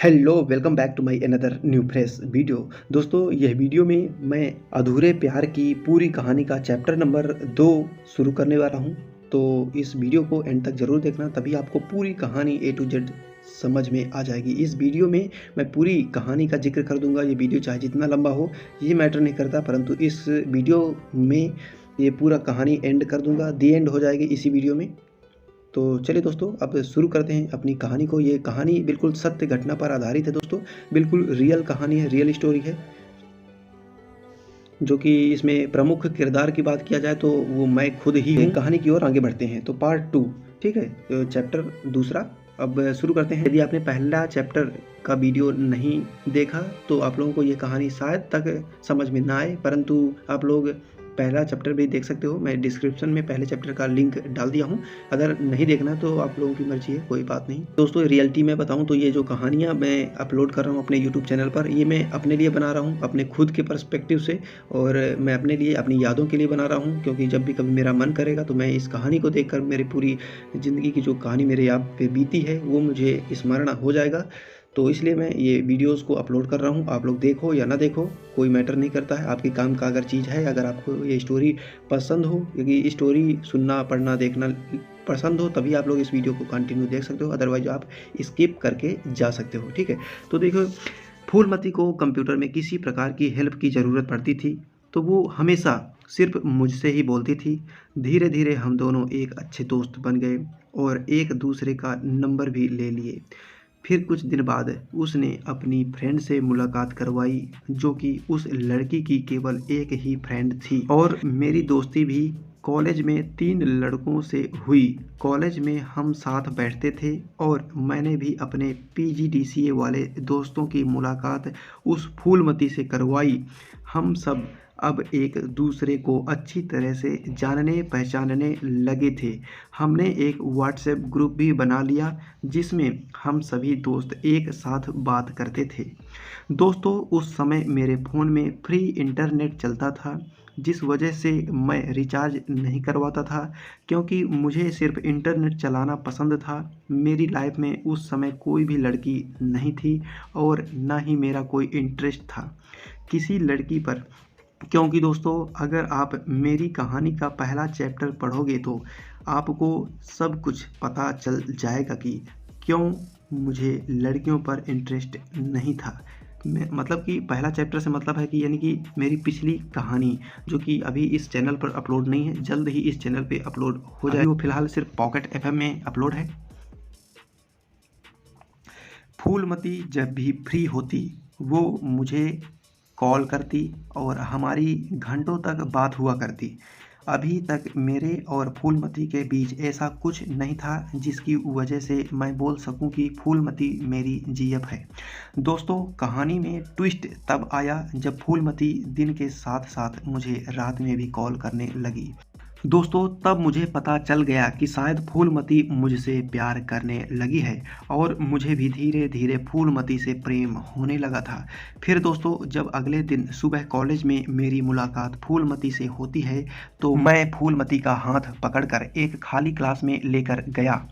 Hello welcome back to my another new fresh video. दोस्तों यह video में मैं अधूरे प्यार की पूरी कहानी का चैप्टर नंबर 2 शुरू करने वाला हूं। तो इस वीडियो को एंड तक ज़रूर देखना, तभी आपको पूरी कहानी ए टू जेड समझ में आ जाएगी। इस वीडियो में मैं पूरी कहानी का जिक्र कर दूंगा। ये वीडियो चाहे जितना लंबा हो ये मैटर नहीं करता, परंतु इस वीडियो में ये पूरा कहानी एंड कर दूंगा। दी एंड हो जाएगी इसी वीडियो में। तो चलिए दोस्तों अब शुरू करते हैं अपनी कहानी को। ये कहानी बिल्कुल सत्य घटना पर आधारित है दोस्तों, बिल्कुल रियल कहानी है, रियल स्टोरी है। जो कि इसमें प्रमुख किरदार की बात किया जाए तो वो मैं खुद ही हूँ। कहानी की ओर आगे बढ़ते हैं। तो पार्ट 2, ठीक है, तो चैप्टर दूसरा अब शुरू करते हैं। यदि आपने पहला चैप्टर का वीडियो नहीं देखा तो आप लोगों को ये कहानी शायद तक समझ में ना आए, परंतु आप लोग पहला चैप्टर भी देख सकते हो। मैं डिस्क्रिप्शन में पहले चैप्टर का लिंक डाल दिया हूँ। अगर नहीं देखना तो आप लोगों की मर्जी है, कोई बात नहीं। दोस्तों रियलिटी में बताऊँ तो ये जो कहानियाँ मैं अपलोड कर रहा हूँ अपने यूट्यूब चैनल पर, ये मैं अपने लिए बना रहा हूँ, अपने खुद के पर्सपेक्टिव से, और मैं अपने लिए, अपनी यादों के लिए बना रहा हूँ। क्योंकि जब भी कभी मेरा मन करेगा तो मैं इस कहानी को देखकर मेरी पूरी ज़िंदगी की जो कहानी मेरे आप पे बीती है वो मुझे स्मरण हो जाएगा। तो इसलिए मैं ये वीडियोस को अपलोड कर रहा हूँ। आप लोग देखो या ना देखो कोई मैटर नहीं करता है, आपके काम का अगर चीज़ है। अगर आपको ये स्टोरी पसंद हो, क्योंकि स्टोरी सुनना, पढ़ना, देखना पसंद हो, तभी आप लोग इस वीडियो को कंटिन्यू देख सकते हो, अदरवाइज आप स्किप करके जा सकते हो, ठीक है। तो देखो, फूलमती को कंप्यूटर में किसी प्रकार की हेल्प की ज़रूरत पड़ती थी तो वो हमेशा सिर्फ मुझसे ही बोलती थी। धीरे धीरे हम दोनों एक अच्छे दोस्त बन गए और एक दूसरे का नंबर भी ले लिए। फिर कुछ दिन बाद उसने अपनी फ्रेंड से मुलाकात करवाई, जो कि उस लड़की की केवल एक ही फ्रेंड थी। और मेरी दोस्ती भी कॉलेज में 3 लड़कों से हुई। कॉलेज में हम साथ बैठते थे और मैंने भी अपने पीजीडीसीए वाले दोस्तों की मुलाकात उस फूलमती से करवाई। हम सब अब एक दूसरे को अच्छी तरह से जानने पहचानने लगे थे। हमने एक व्हाट्सएप ग्रुप भी बना लिया जिसमें हम सभी दोस्त एक साथ बात करते थे। दोस्तों उस समय मेरे फ़ोन में फ्री इंटरनेट चलता था, जिस वजह से मैं रिचार्ज नहीं करवाता था, क्योंकि मुझे सिर्फ इंटरनेट चलाना पसंद था। मेरी लाइफ में उस समय कोई भी लड़की नहीं थी और ना ही मेरा कोई इंटरेस्ट था किसी लड़की पर। क्योंकि दोस्तों अगर आप मेरी कहानी का पहला चैप्टर पढ़ोगे तो आपको सब कुछ पता चल जाएगा कि क्यों मुझे लड़कियों पर इंटरेस्ट नहीं था। मतलब कि पहला चैप्टर से मतलब है कि यानी कि मेरी पिछली कहानी, जो कि अभी इस चैनल पर अपलोड नहीं है, जल्द ही इस चैनल पे अपलोड हो जाएगी। वो फिलहाल सिर्फ पॉकेट एफएम में अपलोड है। फूलमती जब भी फ्री होती वो मुझे कॉल करती और हमारी घंटों तक बात हुआ करती। अभी तक मेरे और फूलमती के बीच ऐसा कुछ नहीं था जिसकी वजह से मैं बोल सकूं कि फूलमती मेरी जीएफ है। दोस्तों कहानी में ट्विस्ट तब आया जब फूलमती दिन के साथ साथ मुझे रात में भी कॉल करने लगी। दोस्तों तब मुझे पता चल गया कि शायद फूलमती मुझसे प्यार करने लगी है और मुझे भी धीरे धीरे फूलमती से प्रेम होने लगा था। फिर दोस्तों जब अगले दिन सुबह कॉलेज में मेरी मुलाकात फूलमती से होती है तो मैं फूलमती का हाथ पकड़कर एक खाली क्लास में लेकर गया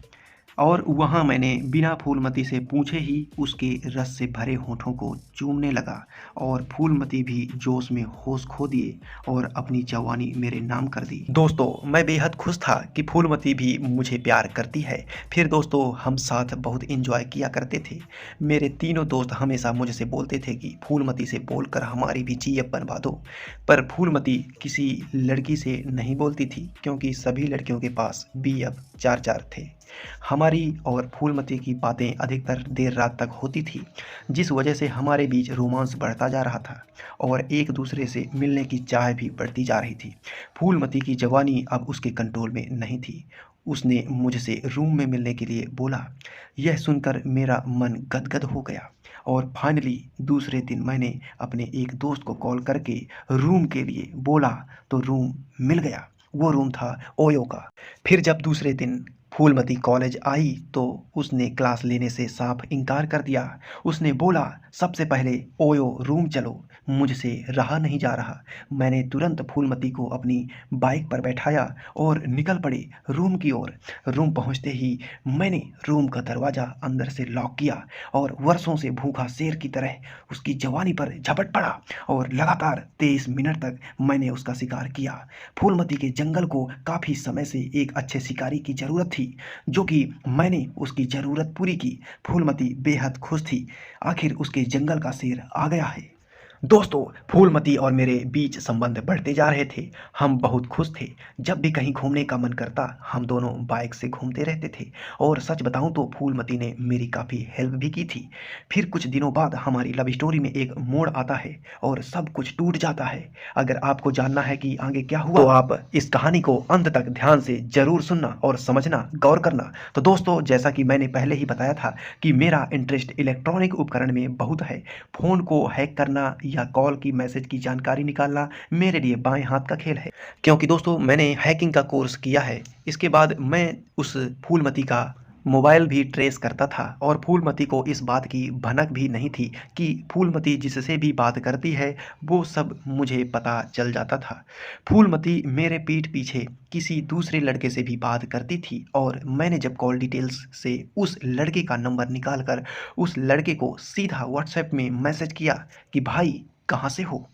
और वहाँ मैंने बिना फूलमती से पूछे ही उसके रस से भरे होठों को चूमने लगा और फूलमती भी जोश में होश खो दिए और अपनी जवानी मेरे नाम कर दी। दोस्तों मैं बेहद खुश था कि फूलमती भी मुझे प्यार करती है। फिर दोस्तों हम साथ बहुत एंजॉय किया करते थे। मेरे तीनों दोस्त हमेशा मुझसे बोलते थे कि फूलमती से बोलकर हमारी भी जीएफ बनवा दो, पर फूलमती किसी लड़की से नहीं बोलती थी क्योंकि सभी लड़कियों के पास बीएफ 4-4 थे। हमारी और फूलमती की बातें अधिकतर देर रात तक होती थी, जिस वजह से हमारे बीच रोमांस बढ़ता जा रहा था और एक दूसरे से मिलने की चाह भी बढ़ती जा रही थी। फूलमती की जवानी अब उसके कंट्रोल में नहीं थी। उसने मुझसे रूम में मिलने के लिए बोला। यह सुनकर मेरा मन गदगद हो गया और फाइनली दूसरे दिन मैंने अपने एक दोस्त को कॉल करके रूम के लिए बोला तो रूम मिल गया। वो रूम था ओयो का। फिर जब दूसरे दिन फूलमती कॉलेज आई तो उसने क्लास लेने से साफ इनकार कर दिया। उसने बोला, सबसे पहले ओयो रूम चलो, मुझसे रहा नहीं जा रहा। मैंने तुरंत फूलमती को अपनी बाइक पर बैठाया और निकल पड़े रूम की ओर। रूम पहुंचते ही मैंने रूम का दरवाज़ा अंदर से लॉक किया और वर्षों से भूखा शेर की तरह उसकी जवानी पर झपट पड़ा और लगातार 23 मिनट तक मैंने उसका शिकार किया। फूलमती के जंगल को काफ़ी समय से एक अच्छे शिकारी की ज़रूरत थी, जो कि मैंने उसकी ज़रूरत पूरी की। फूलमती बेहद खुश थी, आखिर उसके जंगल का शेर आ गया है। दोस्तों, फूलमती और मेरे बीच संबंध बढ़ते जा रहे थे। हम बहुत खुश थे। जब भी कहीं घूमने का मन करता, हम दोनों बाइक से घूमते रहते थे और सच बताऊं तो फूलमती ने मेरी काफ़ी हेल्प भी की थी। फिर कुछ दिनों बाद हमारी लव स्टोरी में एक मोड़ आता है और सब कुछ टूट जाता है। अगर आपको जानना है कि आगे क्या हुआ तो आप इस कहानी को अंत तक ध्यान से जरूर सुनना और समझना, गौर करना। तो दोस्तों, जैसा कि मैंने पहले ही बताया था कि मेरा इंटरेस्ट इलेक्ट्रॉनिक उपकरण में बहुत है। फ़ोन को हैक करना या कॉल की मैसेज की जानकारी निकालना मेरे लिए बाएं हाथ का खेल है, क्योंकि दोस्तों मैंने हैकिंग का कोर्स किया है। इसके बाद मैं उस फूलमती का मोबाइल भी ट्रेस करता था और फूलमती को इस बात की भनक भी नहीं थी कि फूलमती जिससे भी बात करती है वो सब मुझे पता चल जाता था। फूलमती मेरे पीठ पीछे किसी दूसरे लड़के से भी बात करती थी और मैंने जब कॉल डिटेल्स से उस लड़के का नंबर निकाल कर उस लड़के को सीधा व्हाट्सएप में मैसेज किया कि भाई कहाँ से हो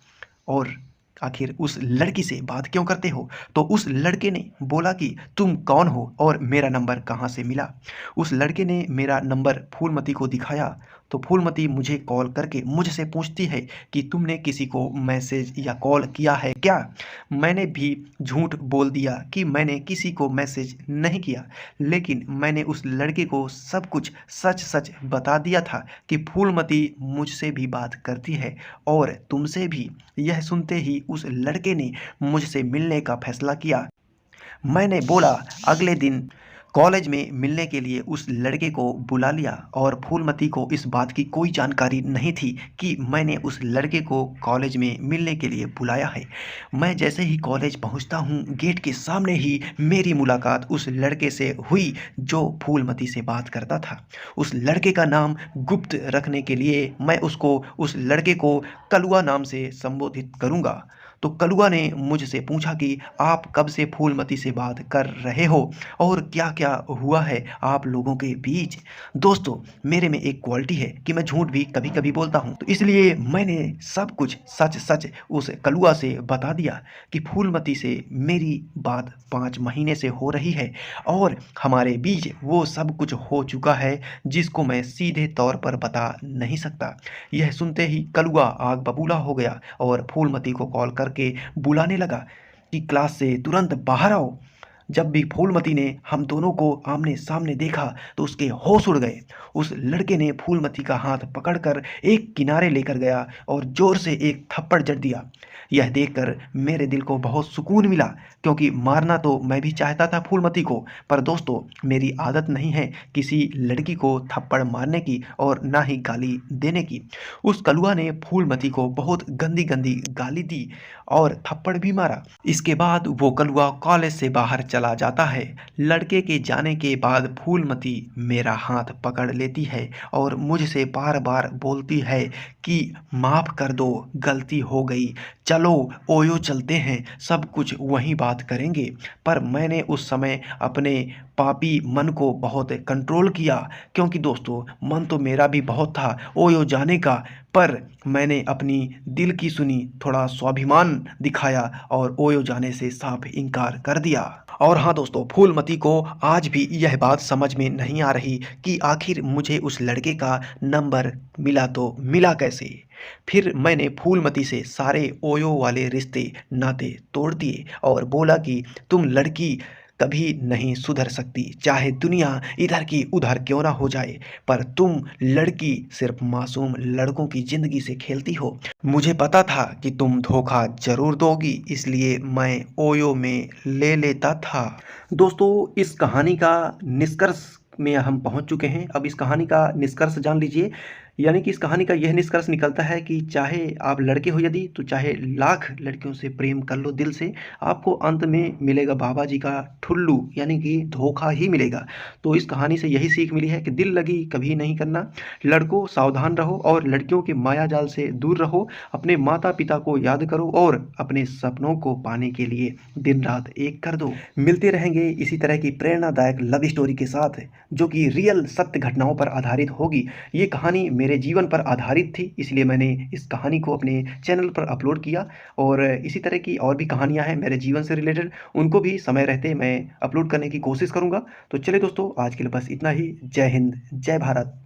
और आखिर उस लड़की से बात क्यों करते हो, तो उस लड़के ने बोला कि तुम कौन हो और मेरा नंबर कहाँ से मिला। उस लड़के ने मेरा नंबर फूलमती को दिखाया तो फूलमती मुझे कॉल करके मुझसे पूछती है कि तुमने किसी को मैसेज या कॉल किया है क्या। मैंने भी झूठ बोल दिया कि मैंने किसी को मैसेज नहीं किया, लेकिन मैंने उस लड़के को सब कुछ सच सच बता दिया था कि फूलमती मुझसे भी बात करती है और तुमसे भी। यह सुनते ही उस लड़के ने मुझसे मिलने का फैसला किया। मैंने बोला, अगले दिन कॉलेज में मिलने के लिए उस लड़के को बुला लिया और फूलमती को इस बात की कोई जानकारी नहीं थी कि मैंने उस लड़के को कॉलेज में मिलने के लिए बुलाया है। मैं जैसे ही कॉलेज पहुंचता हूं, गेट के सामने ही मेरी मुलाकात उस लड़के से हुई जो फूलमती से बात करता था। उस लड़के का नाम गुप्त रखने के लिए मैं उस लड़के को कलुआ नाम से संबोधित करूंगा। तो कलुआ ने मुझसे पूछा कि आप कब से फूलमती से बात कर रहे हो और क्या क्या हुआ है आप लोगों के बीच। दोस्तों, मेरे में एक क्वालिटी है कि मैं झूठ भी कभी कभी बोलता हूँ, तो इसलिए मैंने सब कुछ सच सच उस कलुआ से बता दिया कि फूलमती से मेरी बात 5 महीने से हो रही है और हमारे बीच वो सब कुछ हो चुका है जिसको मैं सीधे तौर पर बता नहीं सकता। यह सुनते ही कलुआ आग बबूला हो गया और फूलमती को कॉल करके बुलाने लगा कि क्लास से तुरंत बाहर आओ। जब भी फूलमती ने हम दोनों को आमने सामने देखा तो उसके होश उड़ गए। उस लड़के ने फूलमती का हाथ पकड़कर एक किनारे लेकर गया और जोर से एक थप्पड़ जड़ दिया। यह देखकर मेरे दिल को बहुत सुकून मिला, क्योंकि मारना तो मैं भी चाहता था फूलमती को, पर दोस्तों मेरी आदत नहीं है किसी लड़की को थप्पड़ मारने की और ना ही गाली देने की। उस कलुआ ने फूलमती को बहुत गंदी गंदी गाली दी और थप्पड़ भी मारा। इसके बाद वो कलुआ कॉलेज से बाहर चला जाता है। लड़के के जाने के बाद फूलमती मेरा हाथ पकड़ लेती है और मुझसे बार बार बोलती है कि माफ़ कर दो, गलती हो गई, चलो ओयो चलते हैं, सब कुछ वहीं बात करेंगे। पर मैंने उस समय अपने पापी मन को बहुत कंट्रोल किया, क्योंकि दोस्तों मन तो मेरा भी बहुत था ओयो जाने का, पर मैंने अपनी दिल की सुनी, थोड़ा स्वाभिमान दिखाया और ओयो जाने से साफ इनकार कर दिया। और हाँ दोस्तों, फूलमती को आज भी यह बात समझ में नहीं आ रही कि आखिर मुझे उस लड़के का नंबर मिला तो मिला कैसे। फिर मैंने फूलमती से सारे ओयो वाले रिश्ते नाते तोड़ दिए और बोला कि तुम लड़की कभी नहीं सुधर सकती, चाहे दुनिया इधर की उधर क्यों ना हो जाए, पर तुम लड़की सिर्फ मासूम लड़कों की ज़िंदगी से खेलती हो। मुझे पता था कि तुम धोखा जरूर दोगी, इसलिए मैं ओयो में ले लेता था। दोस्तों, इस कहानी का निष्कर्ष में हम पहुंच चुके हैं। अब इस कहानी का निष्कर्ष जान लीजिए। यानी कि इस कहानी का यह निष्कर्ष निकलता है कि चाहे आप लड़के हो यदि, तो चाहे लाख लड़कियों से प्रेम कर लो दिल से, आपको अंत में मिलेगा बाबा जी का ठुल्लू, यानी कि धोखा ही मिलेगा। तो इस कहानी से यही सीख मिली है कि दिल लगी कभी नहीं करना, लड़कों सावधान रहो और लड़कियों के माया जाल से दूर रहो, अपने माता पिता को याद करो और अपने सपनों को पाने के लिए दिन रात एक कर दो। मिलते रहेंगे इसी तरह की प्रेरणादायक लव स्टोरी के साथ, जो कि रियल सत्य घटनाओं पर आधारित होगी। ये कहानी मेरे जीवन पर आधारित थी, इसलिए मैंने इस कहानी को अपने चैनल पर अपलोड किया, और इसी तरह की और भी कहानियाँ हैं मेरे जीवन से रिलेटेड, उनको भी समय रहते मैं अपलोड करने की कोशिश करूँगा। तो चलिए दोस्तों, आज के लिए बस इतना ही। जय हिंद, जय भारत।